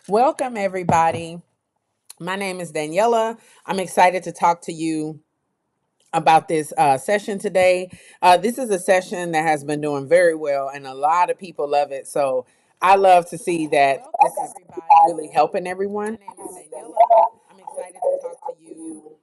Welcome, everybody. My name is Daniela. I'm excited to talk to you about this session today. This is a session that has been doing very well, and a lot of people love it. So I love to see that this is really helping everyone. My name is Daniela. I'm excited to talk to you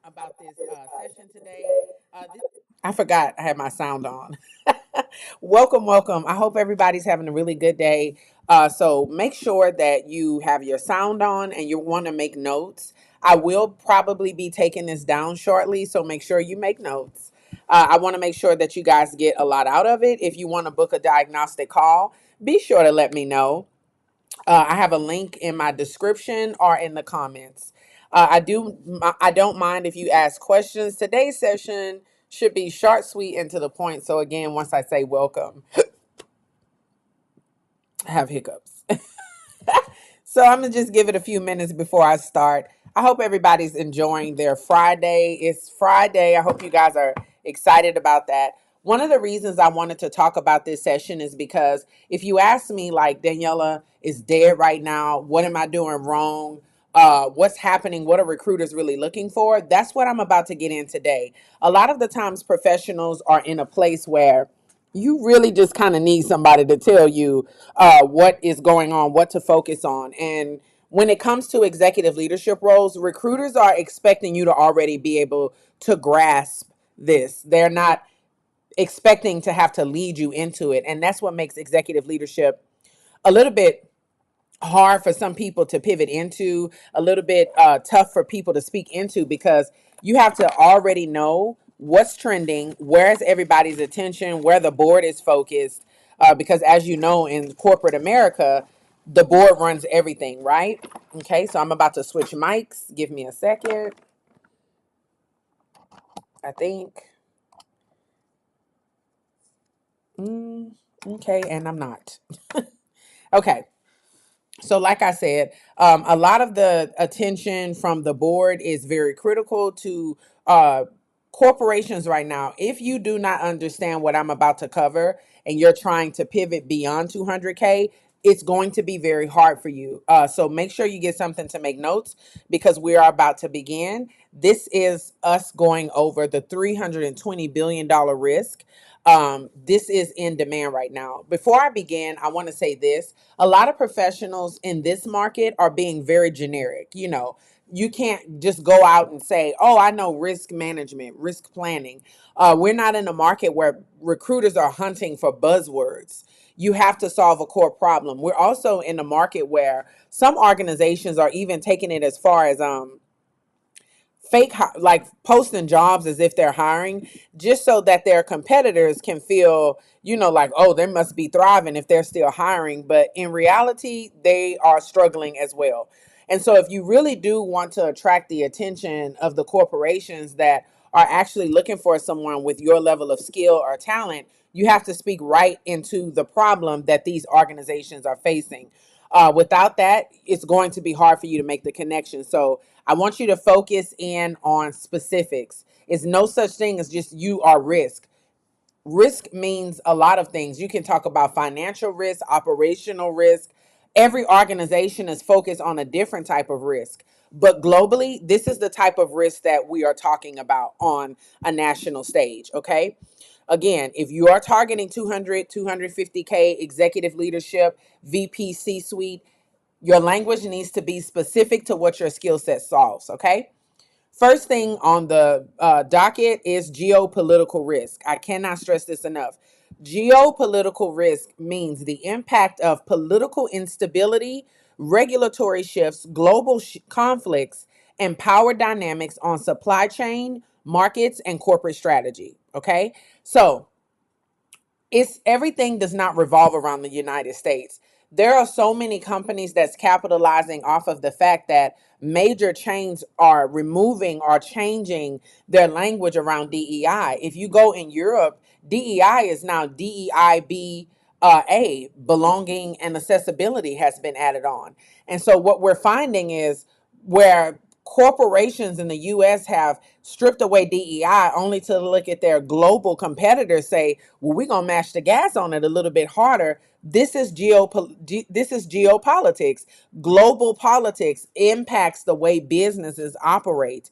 about this session today. I forgot I had my sound on. Welcome. I hope everybody's having a really good day. So make sure that you have your sound on and you want to make notes. I will probably be taking this down shortly, so make sure you make notes. I want to make sure that you guys get a lot out of it. If you want to book a diagnostic call, be sure to let me know. I have a link in my description or in the comments. I don't mind if you ask questions. Today's session should be short, sweet, and to the point. So again, once I say welcome, I have hiccups. So I'm gonna just give it a few minutes before I start. I hope everybody's enjoying their Friday. It's Friday. I hope you guys are excited about that. One of the reasons I wanted to talk about this session is because if you ask me, like, Daniela is dead right now, what am I doing wrong? What's happening? What are recruiters really looking for? That's what I'm about to get in today. A lot of the times, professionals are in a place where you really just kind of need somebody to tell you what is going on, what to focus on. And when it comes to executive leadership roles, recruiters are expecting you to already be able to grasp this. They're not expecting to have to lead you into it. And that's what makes executive leadership a little bit hard for some people to pivot into, a little bit tough for people to speak into, because you have to already know what's trending, where's everybody's attention, where the board is focused. Because as you know, in corporate America, the board runs everything, right? Okay, so I'm about to switch mics. Give me a second. I think. Okay, and I'm not. Okay. So, like I said, a lot of the attention from the board is very critical to uh, corporations right now. If you do not understand what I'm about to cover and you're trying to pivot beyond 200K, it's going to be very hard for you. So make sure you get something to make notes, because we are about to begin. This is us going over the $320 billion risk. This is in demand right now. Before I begin, I want to say this. A lot of professionals in this market are being very generic. You can't just go out and say, oh, I know risk management, risk planning. We're not in a market where recruiters are hunting for buzzwords. You have to solve a core problem. We're also in a market where some organizations are even taking it as far as fake, like posting jobs as if they're hiring, just so that their competitors can feel, like, oh, they must be thriving if they're still hiring. But in reality, they are struggling as well. And so if you really do want to attract the attention of the corporations that are actually looking for someone with your level of skill or talent, you have to speak right into the problem that these organizations are facing. Without that, it's going to be hard for you to make the connection. So I want you to focus in on specifics. It's no such thing as just you are risk. Risk means a lot of things. You can talk about financial risk, operational risk. Every organization is focused on a different type of risk. But globally, this is the type of risk that we are talking about on a national stage, okay? Again, if you are targeting 200, 250K executive leadership, VP C suite, your language needs to be specific to what your skill set solves, okay? First thing on the docket is geopolitical risk. I cannot stress this enough. Geopolitical risk means the impact of political instability, regulatory shifts, global conflicts, and power dynamics on supply chain, markets, and corporate strategy. Okay, so it's everything does not revolve around the United States. There are so many companies that's capitalizing off of the fact that major chains are removing or changing their language around DEI. If you go in Europe, DEI is now DEIB. Belonging and accessibility has been added on. And so what we're finding is where corporations in the US have stripped away DEI only to look at their global competitors say, well, we're going to mash the gas on it a little bit harder. This is geopolitics. Global politics impacts the way businesses operate.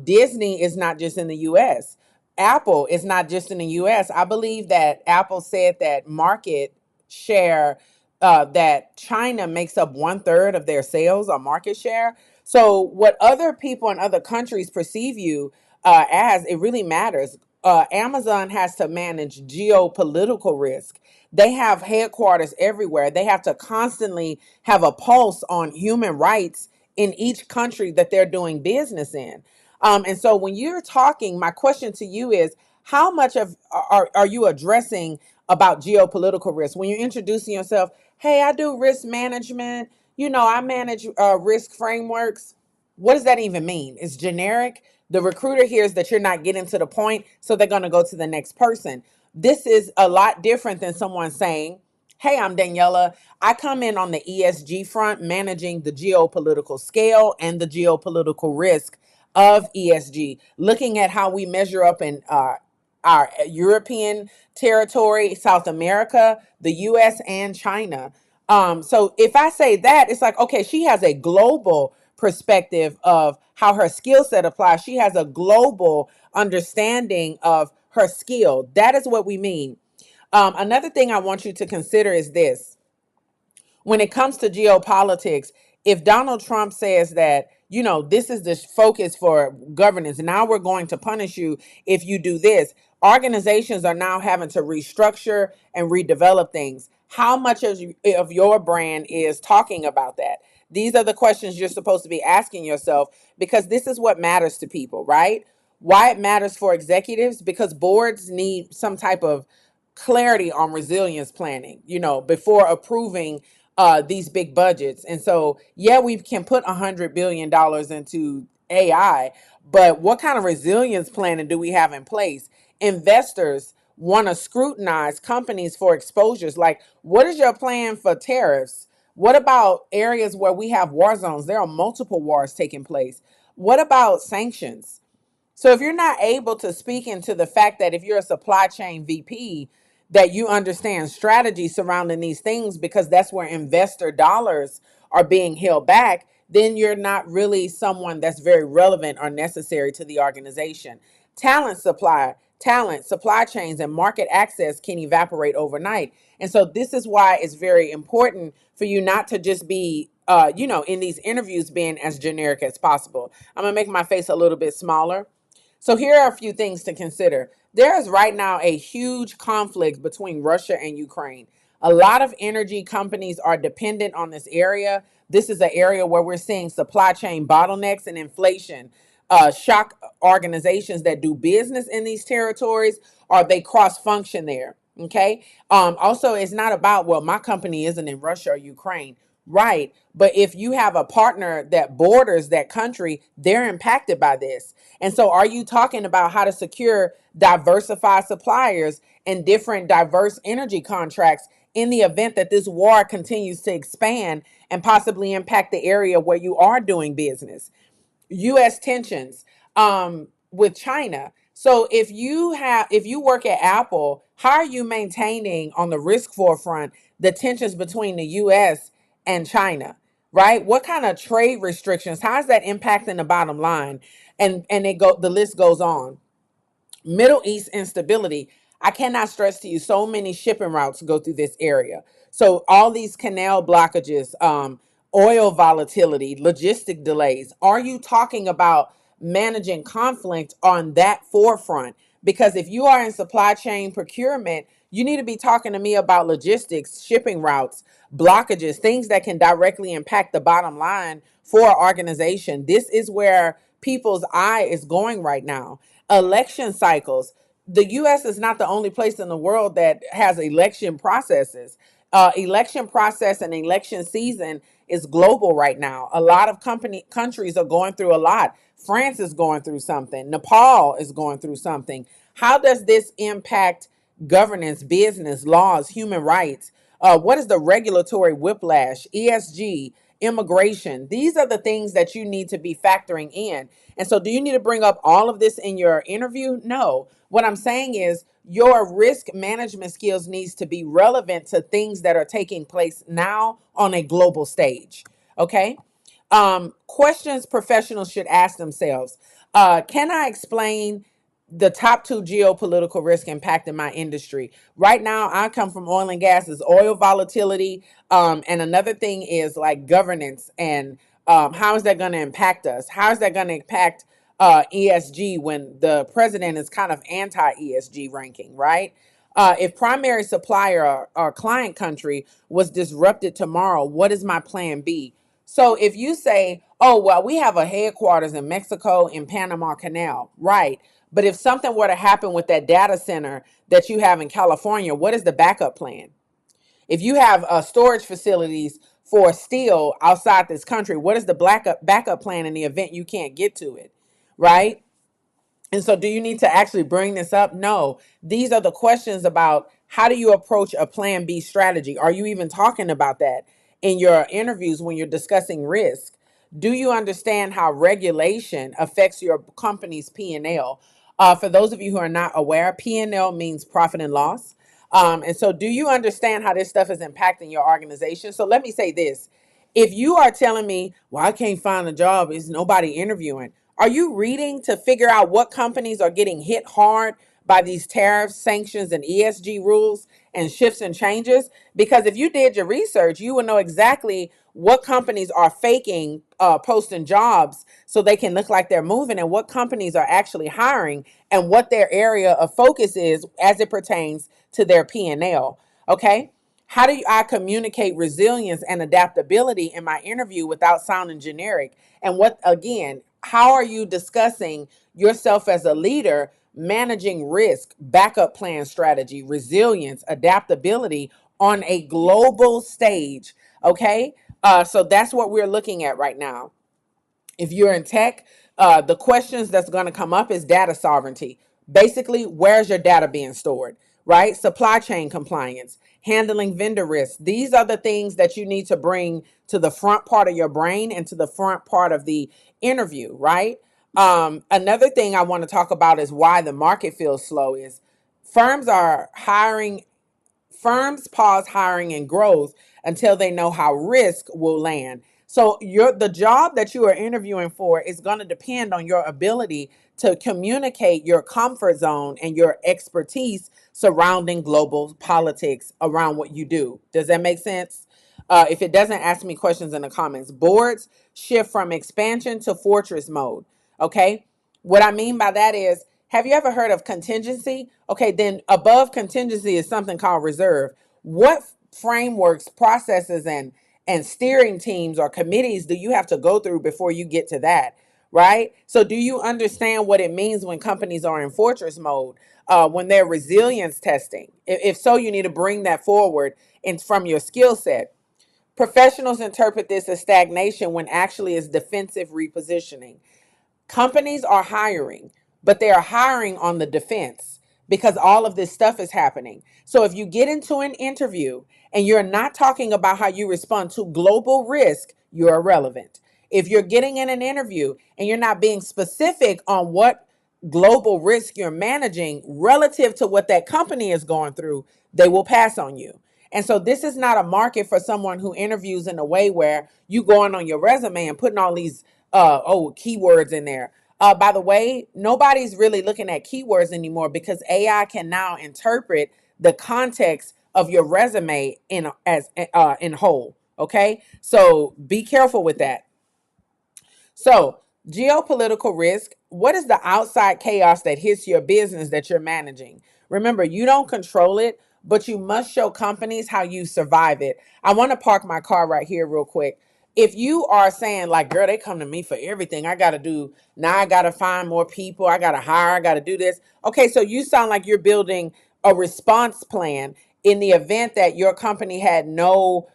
Disney is not just in the US. Apple is not just in the US. I believe that Apple said that market share, that China makes up 1/3 of their sales or market share. So what other people in other countries perceive you as, it really matters. Amazon has to manage geopolitical risk. They have headquarters everywhere. They have to constantly have a pulse on human rights in each country that they're doing business in. And so when you're talking, my question to you is, how much of are you addressing about geopolitical risk? When you're introducing yourself, hey, I do risk management, I manage risk frameworks. What does that even mean? It's generic. The recruiter hears that you're not getting to the point, so they're going to go to the next person. This is a lot different than someone saying, hey, I'm Daniela. I come in on the ESG front, managing the geopolitical scale and the geopolitical risk of ESG, looking at how we measure up in our European territory, South America, the US, and China. So if I say that, it's like, okay, she has a global perspective of how her skill set applies. She has a global understanding of her skill. That is what we mean. Another thing I want you to consider is this: when it comes to geopolitics, if Donald Trump says that, this is the focus for governance, now we're going to punish you if you do this, organizations are now having to restructure and redevelop things. How much of your brand is talking about that? These are the questions you're supposed to be asking yourself, because this is what matters to people, right? Why it matters for executives, because boards need some type of clarity on resilience planning, before approving these big budgets. And so, yeah, we can put $100 billion into AI, but what kind of resilience planning do we have in place? Investors want to scrutinize companies for exposures. Like, what is your plan for tariffs? What about areas where we have war zones? There are multiple wars taking place. What about sanctions? So if you're not able to speak into the fact that if you're a supply chain VP, that you understand strategy surrounding these things, because that's where investor dollars are being held back, then you're not really someone that's very relevant or necessary to the organization. Talent, supply chains, and market access can evaporate overnight. And so this is why it's very important for you not to just be, in these interviews being as generic as possible. I'm going to make my face a little bit smaller. So here are a few things to consider. There is right now a huge conflict between Russia and Ukraine. A lot of energy companies are dependent on this area. This is an area where we're seeing supply chain bottlenecks and inflation shock organizations that do business in these territories, or they cross function there. Okay. Also, it's not about, well, my company isn't in Russia or Ukraine. Right. But if you have a partner that borders that country, they're impacted by this. And so are you talking about how to secure diversified suppliers and different diverse energy contracts in the event that this war continues to expand and possibly impact the area where you are doing business? U.S. tensions with China. So if you work at Apple, how are you maintaining on the risk forefront the tensions between the U.S. and China, right? What kind of trade restrictions? How is that impacting the bottom line? And the list goes on. Middle East instability. I cannot stress to you, so many shipping routes go through this area. So all these canal blockages, oil volatility, logistic delays. Are you talking about managing conflict on that forefront? Because if you are in supply chain procurement, you need to be talking to me about logistics, shipping routes, blockages, things that can directly impact the bottom line for an organization. This is where people's eye is going right now. Election cycles. The U.S. is not the only place in the world that has election processes. Election process and election season is global right now. A lot of countries are going through a lot. France is going through something. Nepal is going through something. How does this impact governance, business, laws, human rights? What is the regulatory whiplash, ESG, immigration. These are the things that you need to be factoring in. And so do you need to bring up all of this in your interview? No. What I'm saying is your risk management skills needs to be relevant to things that are taking place now on a global stage. Okay. Questions professionals should ask themselves. Can I explain the top two geopolitical risk impacting my industry? Right now, I come from oil and gas, is oil volatility. And another thing is like governance and how is that going to impact us? How is that going to impact ESG when the president is kind of anti ESG ranking, right? If primary supplier or client country was disrupted tomorrow, what is my plan B? So if you say, oh, well, we have a headquarters in Mexico in Panama Canal, right? But if something were to happen with that data center that you have in California, what is the backup plan? If you have storage facilities for steel outside this country, what is the backup plan in the event you can't get to it, right? And so do you need to actually bring this up? No. These are the questions about how do you approach a plan B strategy? Are you even talking about that in your interviews when you're discussing risk? Do you understand how regulation affects your company's P&L? For those of you who are not aware, P&L means profit and loss. And so do you understand how this stuff is impacting your organization? So let me say this. If you are telling me, well, I can't find a job, is nobody interviewing? Are you reading to figure out what companies are getting hit hard by these tariffs, sanctions, and ESG rules and shifts and changes? Because if you did your research, you would know exactly what companies are faking posting jobs so they can look like they're moving, and what companies are actually hiring, and what their area of focus is as it pertains to their P&L. Okay. How do I communicate resilience and adaptability in my interview without sounding generic? And what, again, how are you discussing yourself as a leader, managing risk, backup plan strategy, resilience, adaptability on a global stage? Okay. So that's what we're looking at right now. If you're in tech, the questions that's going to come up is data sovereignty. Basically, where's your data being stored, right? Supply chain compliance, handling vendor risk. These are the things that you need to bring to the front part of your brain and to the front part of the interview, right? Another thing I want to talk about is why the market feels slow is firms are hiring Firms pause hiring and growth until they know how risk will land. So the job that you are interviewing for is going to depend on your ability to communicate your comfort zone and your expertise surrounding global politics around what you do. Does that make sense? If it doesn't, ask me questions in the comments. Boards shift from expansion to fortress mode. Okay. What I mean by that is, have you ever heard of contingency? Okay, then above contingency is something called reserve. What frameworks, processes, and steering teams or committees do you have to go through before you get to that? Right? So do you understand what it means when companies are in fortress mode, when they're resilience testing? If so, you need to bring that forward and from your skill set. Professionals interpret this as stagnation when actually it's defensive repositioning. Companies are hiring, but they are hiring on the defense because all of this stuff is happening. So if you get into an interview and you're not talking about how you respond to global risk, you're irrelevant. If you're getting in an interview and you're not being specific on what global risk you're managing relative to what that company is going through, they will pass on you. And so this is not a market for someone who interviews in a way where you going on your resume and putting all these keywords in there. By the way, nobody's really looking at keywords anymore because AI can now interpret the context of your resume in whole. Okay, so be careful with that. So, geopolitical risk, what is the outside chaos that hits your business that you're managing? Remember, you don't control it, but you must show companies how you survive it. I want to park my car right here real quick. If you are saying like, girl, they come to me for everything, I got to do, now I got to find more people, I got to hire, I got to do this. Okay, so you sound like you're building a response plan in the event that your company had no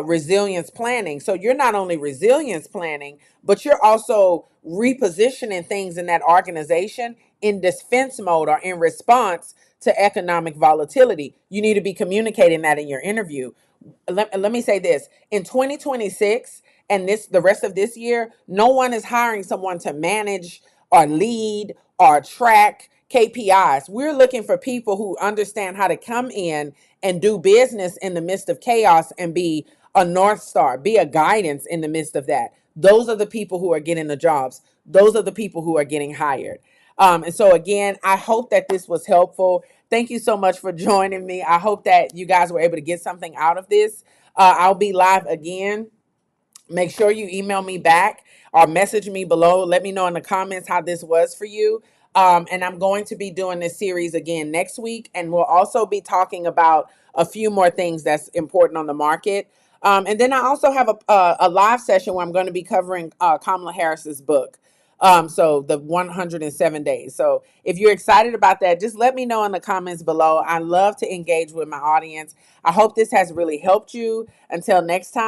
resilience planning. So you're not only resilience planning, but you're also repositioning things in that organization in defense mode or in response to economic volatility. You need to be communicating that in your interview. Let me say this. In 2026, and the rest of this year, no one is hiring someone to manage or lead or track KPIs. We're looking for people who understand how to come in and do business in the midst of chaos and be a North Star, be a guidance in the midst of that. Those are the people who are getting the jobs. Those are the people who are getting hired. And so, again, I hope that this was helpful. Thank you so much for joining me. I hope that you guys were able to get something out of this. I'll be live again. Make sure you email me back or message me below. Let me know in the comments how this was for you. And I'm going to be doing this series again next week. And we'll also be talking about a few more things that's important on the market. And then I also have a live session where I'm going to be covering Kamala Harris's book. So the 107 days. So if you're excited about that, just let me know in the comments below. I love to engage with my audience. I hope this has really helped you. Until next time.